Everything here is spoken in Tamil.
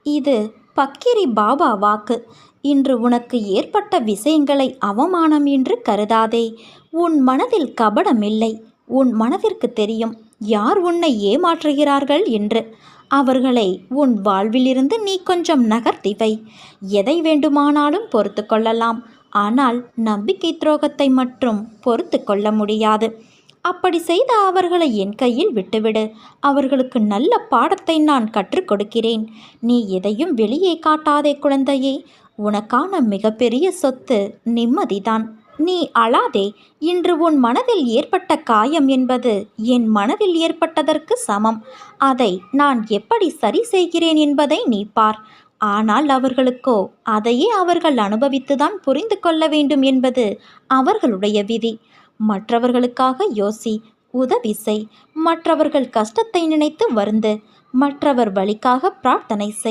இது பக்கிரி பாபா வாக்கு. இன்று உனக்கு ஏற்பட்ட விஷயங்களை அவமானம் என்று கருதாதே. உன் மனதில் கபடமில்லை. உன் மனதிற்கு தெரியும் யார் உன்னை ஏமாற்றுகிறார்கள் என்று. அவர்களை உன் வாழ்விலிருந்து நீ கொஞ்சம் நகர்த்தி வை. எதை வேண்டுமானாலும் பொறுத்து கொள்ளலாம். ஆனால் நம்பிக்கை துரோகத்தை மட்டும் பொறுத்து கொள்ள முடியாது. அப்படி செய்த அவர்களை என் கையில் விட்டுவிடு. அவர்களுக்கு நல்ல பாடத்தை நான் கற்றுக் கொடுக்கிறேன். நீ எதையும் வெளியே காட்டாதே குழந்தையே. உனக்கான மிகப்பெரிய சொத்து நிம்மதிதான். நீ அழாதே. இன்று உன் மனதில் ஏற்பட்ட காயம் என்பது என் மனதில் ஏற்பட்டதற்கு சமம். அதை நான் எப்படி சரி செய்கிறேன் என்பதை நீ பார். ஆனால் அவர்களுக்கோ அதையே அவர்கள் அனுபவித்துதான் புரிந்து கொள்ள வேண்டும் என்பது அவர்களுடைய விதி. மற்றவர்களுக்காக யோசி, உதவி செய். மற்றவர்கள் கஷ்டத்தை நினைத்து வருந்து. மற்றவர் வழிக்காக பிரார்த்தனை செய்.